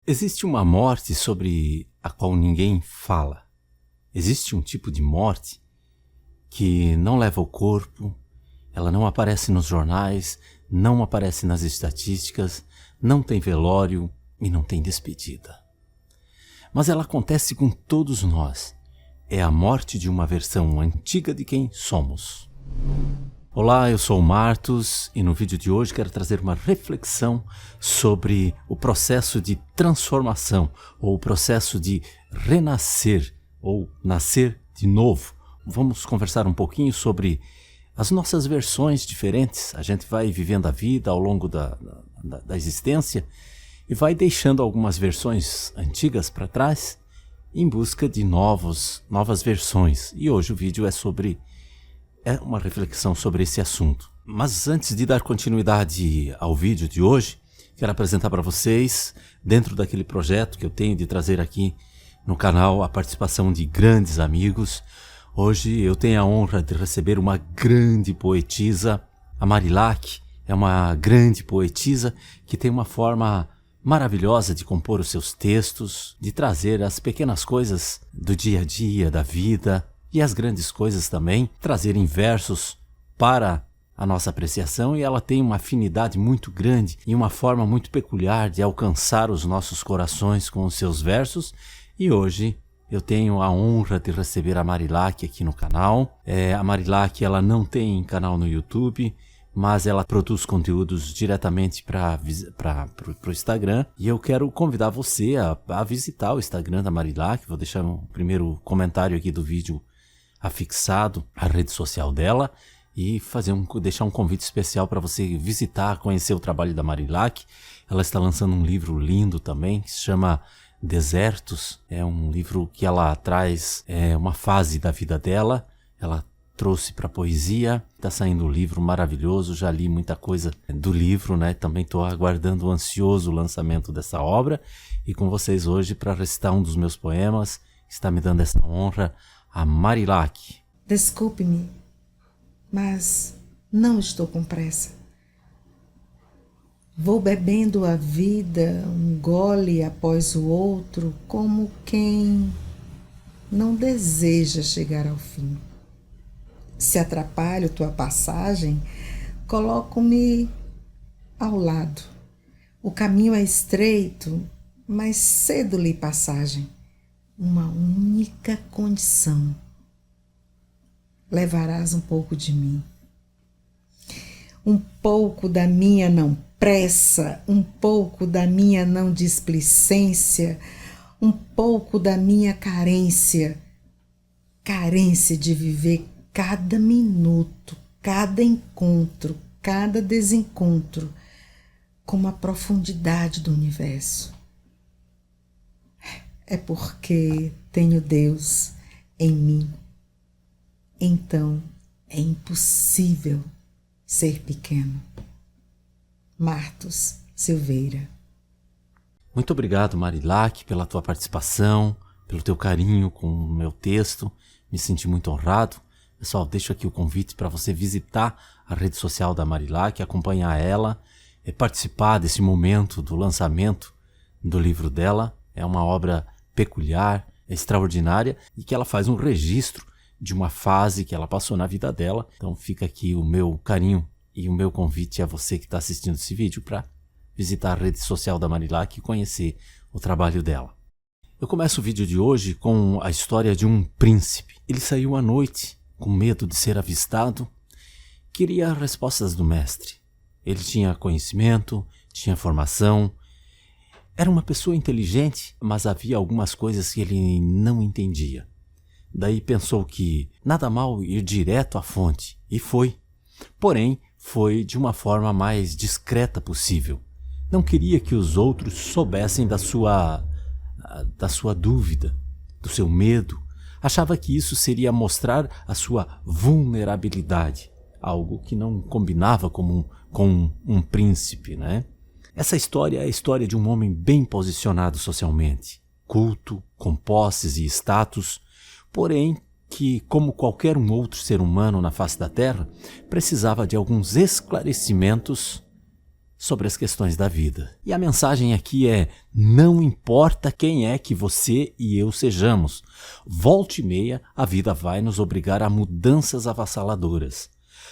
Existe uma morte sobre a qual ninguém fala. Existe um tipo de morte que não leva o corpo, ela não aparece nos jornais, não aparece nas estatísticas, não tem velório e não tem despedida. Mas ela acontece com todos nós. É a morte de uma versão antiga de quem somos. Olá, eu sou o Martos e no vídeo de hoje quero trazer uma reflexão sobre o processo de transformação ou o processo de renascer ou nascer de novo. Vamos conversar um pouquinho sobre as nossas versões diferentes. A gente vai vivendo a vida ao longo da existência e vai deixando algumas versões antigas para trás em busca de novas versões. E hoje o vídeo é uma reflexão sobre esse assunto. Mas antes de dar continuidade ao vídeo de hoje, quero apresentar para vocês, dentro daquele projeto que eu tenho de trazer aqui no canal, a participação de grandes amigos. Hoje eu tenho a honra de receber uma grande poetisa, a Marilac. É uma grande poetisa que tem uma forma maravilhosa de compor os seus textos, de trazer as pequenas coisas do dia a dia, da vida, e as grandes coisas também, trazer em versos para a nossa apreciação, e ela tem uma afinidade muito grande e uma forma muito peculiar de alcançar os nossos corações com os seus versos. E hoje eu tenho a honra de receber a Marilac aqui no canal. A Marilac, ela não tem canal no YouTube, mas ela produz conteúdos diretamente para o Instagram. E eu quero convidar você a visitar o Instagram da Marilac. Vou deixar o primeiro comentário aqui do vídeo afixado à rede social dela e deixar um convite especial para você visitar, conhecer o trabalho da Marilac. Ela está lançando um livro lindo também, que se chama Desertos. É um livro que ela traz uma fase da vida dela, ela trouxe para a poesia. Está saindo um livro maravilhoso, já li muita coisa do livro, né? Também estou aguardando ansioso o lançamento dessa obra e com vocês hoje para recitar um dos meus poemas. Está me dando essa honra a Marilac. Desculpe-me, mas não estou com pressa. Vou bebendo a vida um gole após o outro, como quem não deseja chegar ao fim. Se atrapalho tua passagem, coloco-me ao lado. O caminho é estreito, mas cedo-lhe passagem. Uma única condição: levarás um pouco de mim, um pouco da minha não pressa, um pouco da minha não displicência, um pouco da minha carência de viver cada minuto, cada encontro, cada desencontro como a profundidade do universo. É porque tenho Deus em mim. Então é impossível ser pequeno. Martos Silveira. Muito obrigado, Marilac, pela tua participação, pelo teu carinho com o meu texto. Me senti muito honrado. Pessoal, deixo aqui o convite para você visitar a rede social da Marilac, acompanhar ela, participar desse momento do lançamento do livro dela. É uma obra peculiar, extraordinária, e que ela faz um registro de uma fase que ela passou na vida dela. Então fica aqui o meu carinho e o meu convite a você que está assistindo esse vídeo para visitar a rede social da Marilac e conhecer o trabalho dela. Eu começo o vídeo de hoje com a história de um príncipe. Ele saiu à noite com medo de ser avistado, queria respostas do mestre. Ele tinha conhecimento, tinha formação, era uma pessoa inteligente, mas havia algumas coisas que ele não entendia. Daí pensou que nada mal ir direto à fonte, e foi. Porém, foi de uma forma mais discreta possível. Não queria que os outros soubessem da sua dúvida, do seu medo. Achava que isso seria mostrar a sua vulnerabilidade, algo que não combinava com um príncipe, né? Essa história é a história de um homem bem posicionado socialmente, culto, com posses e status, porém que, como qualquer um outro ser humano na face da Terra, precisava de alguns esclarecimentos sobre as questões da vida. E a mensagem aqui é: não importa quem é que você e eu sejamos, volta e meia a vida vai nos obrigar a mudanças avassaladoras.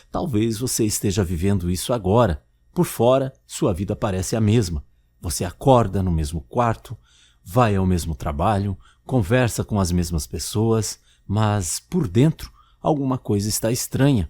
Talvez você esteja vivendo isso agora. Por fora, sua vida parece a mesma. Você acorda no mesmo quarto, vai ao mesmo trabalho, conversa com as mesmas pessoas, mas por dentro alguma coisa está estranha.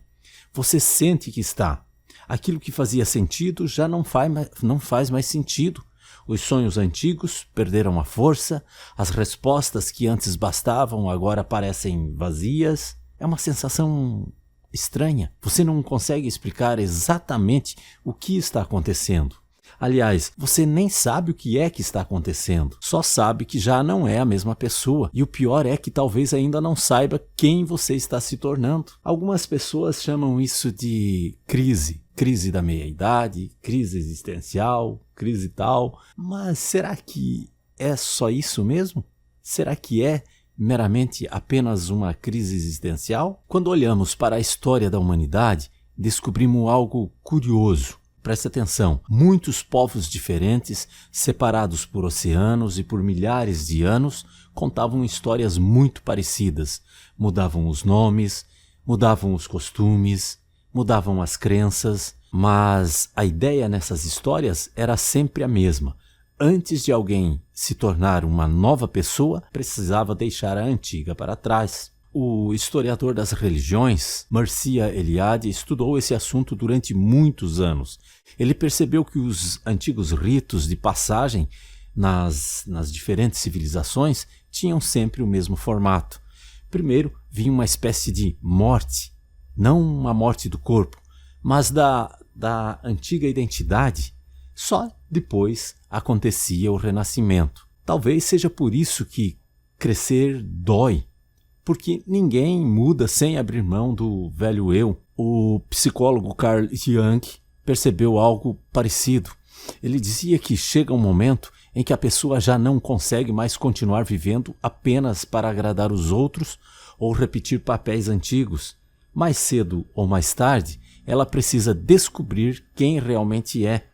Você sente que está. Aquilo que fazia sentido já não faz mais sentido. Os sonhos antigos perderam a força, as respostas que antes bastavam agora parecem vazias. É uma sensação estranha. Você não consegue explicar exatamente o que está acontecendo. Aliás, você nem sabe o que é que está acontecendo, só sabe que já não é a mesma pessoa. E o pior é que talvez ainda não saiba quem você está se tornando. Algumas pessoas chamam isso de crise da meia-idade, crise existencial, crise tal. Mas será que é só isso mesmo? Será que é meramente apenas uma crise existencial? Quando olhamos para a história da humanidade, descobrimos algo curioso. Preste atenção, muitos povos diferentes, separados por oceanos e por milhares de anos, contavam histórias muito parecidas. Mudavam os nomes, mudavam os costumes, mudavam as crenças, mas a ideia nessas histórias era sempre a mesma. Antes de alguém se tornar uma nova pessoa, precisava deixar a antiga para trás. O historiador das religiões, Mircea Eliade, estudou esse assunto durante muitos anos. Ele percebeu que os antigos ritos de passagem nas diferentes civilizações tinham sempre o mesmo formato. Primeiro vinha uma espécie de morte, não uma morte do corpo, mas da antiga identidade. Só depois acontecia o renascimento. Talvez seja por isso que crescer dói. Porque ninguém muda sem abrir mão do velho eu. O psicólogo Carl Jung percebeu algo parecido. Ele dizia que chega um momento em que a pessoa já não consegue mais continuar vivendo apenas para agradar os outros ou repetir papéis antigos. Mais cedo ou mais tarde, ela precisa descobrir quem realmente é.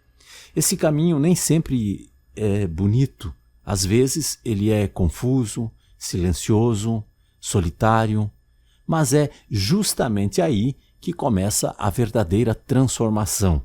Esse caminho nem sempre é bonito. Às vezes ele é confuso, silencioso, solitário, mas é justamente aí que começa a verdadeira transformação.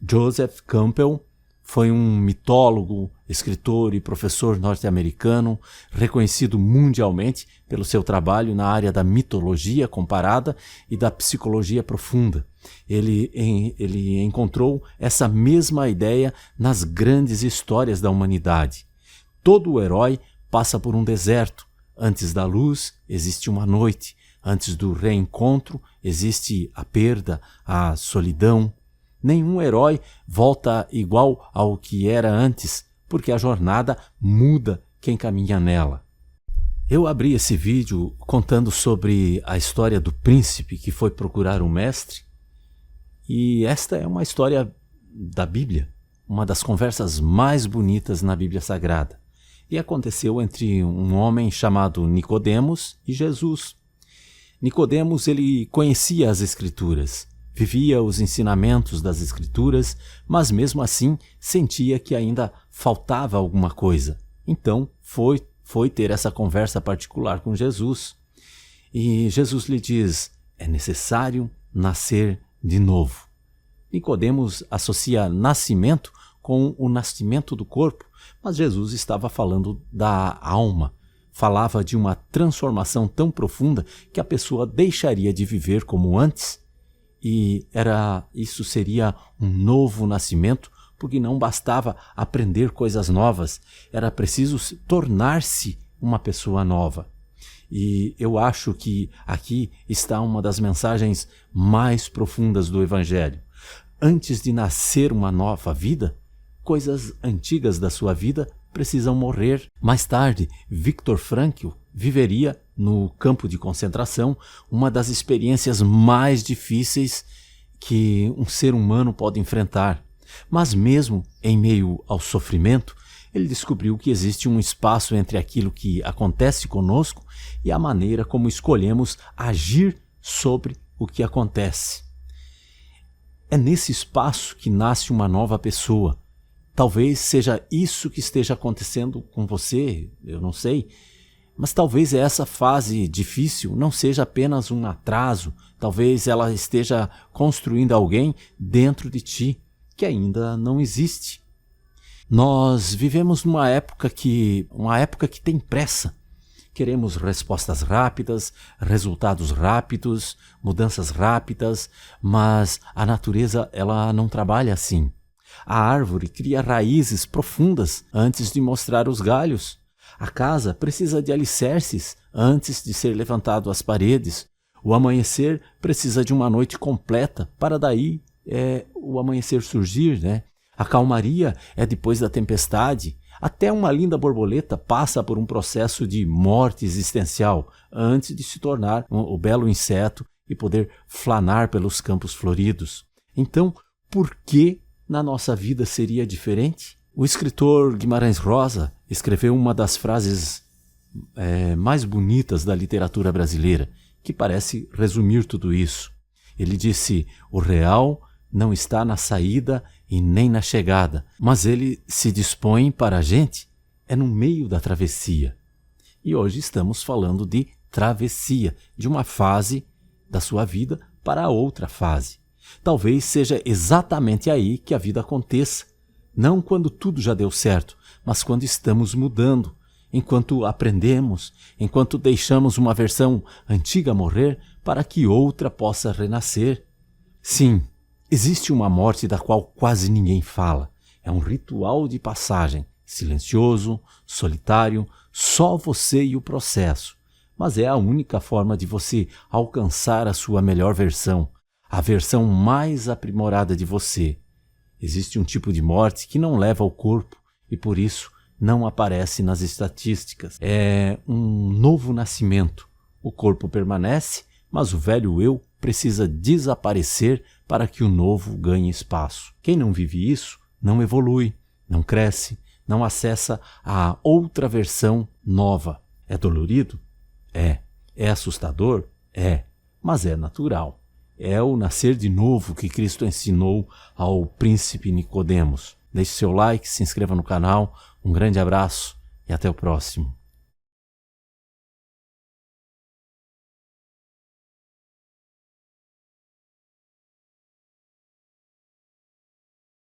Joseph Campbell foi um mitólogo, escritor e professor norte-americano, reconhecido mundialmente pelo seu trabalho na área da mitologia comparada e da psicologia profunda. Ele encontrou essa mesma ideia nas grandes histórias da humanidade. Todo herói passa por um deserto. Antes da luz, existe uma noite. Antes do reencontro, existe a perda, a solidão. Nenhum herói volta igual ao que era antes, porque a jornada muda quem caminha nela. Eu abri esse vídeo contando sobre a história do príncipe que foi procurar um mestre, e esta é uma história da Bíblia, uma das conversas mais bonitas na Bíblia Sagrada. E aconteceu entre um homem chamado Nicodemos e Jesus. Nicodemos, ele conhecia as Escrituras, vivia os ensinamentos das Escrituras, mas mesmo assim sentia que ainda faltava alguma coisa. Então foi ter essa conversa particular com Jesus. E Jesus lhe diz: é necessário nascer de novo. Nicodemos associa nascimento com o nascimento do corpo, mas Jesus estava falando da alma. Falava de uma transformação tão profunda que a pessoa deixaria de viver como antes, e isso seria um novo nascimento, porque não bastava aprender coisas novas, era preciso tornar-se uma pessoa nova. E eu acho que aqui está uma das mensagens mais profundas do Evangelho. Antes de nascer uma nova vida, coisas antigas da sua vida precisam morrer. Mais tarde, Viktor Frankl viveria no campo de concentração uma das experiências mais difíceis que um ser humano pode enfrentar. Mas mesmo em meio ao sofrimento, ele descobriu que existe um espaço entre aquilo que acontece conosco e a maneira como escolhemos agir sobre o que acontece. É nesse espaço que nasce uma nova pessoa. Talvez seja isso que esteja acontecendo com você, eu não sei. Mas talvez essa fase difícil não seja apenas um atraso. Talvez ela esteja construindo alguém dentro de ti que ainda não existe. Nós vivemos numa época que tem pressa. Queremos respostas rápidas, resultados rápidos, mudanças rápidas, mas a natureza ela não trabalha assim. A árvore cria raízes profundas antes de mostrar os galhos. A casa precisa de alicerces antes de ser levantado as paredes. O amanhecer precisa de uma noite completa para daí o amanhecer surgir, né? A calmaria é depois da tempestade. Até uma linda borboleta passa por um processo de morte existencial antes de se tornar o belo inseto e poder flanar pelos campos floridos. Então, por que na nossa vida seria diferente? O escritor Guimarães Rosa escreveu uma das frases mais bonitas da literatura brasileira, que parece resumir tudo isso. Ele disse: o real não está na saída e nem na chegada, mas ele se dispõe para a gente no meio da travessia. E hoje estamos falando de travessia, de uma fase da sua vida para outra fase. Talvez seja exatamente aí que a vida aconteça, não quando tudo já deu certo, mas quando estamos mudando, enquanto aprendemos, enquanto deixamos uma versão antiga morrer para que outra possa renascer. Sim, existe uma morte da qual quase ninguém fala. É um ritual de passagem, silencioso, solitário, só você e o processo. Mas é a única forma de você alcançar a sua melhor versão, a versão mais aprimorada de você. Existe um tipo de morte que não leva ao corpo e por isso não aparece nas estatísticas. É um novo nascimento. O corpo permanece, mas o velho eu precisa desaparecer para que o novo ganhe espaço. Quem não vive isso não evolui, não cresce, não acessa a outra versão nova. É dolorido? É. É assustador? É. Mas é natural. É o nascer de novo que Cristo ensinou ao príncipe Nicodemos. Deixe seu like, se inscreva no canal, um grande abraço e até o próximo.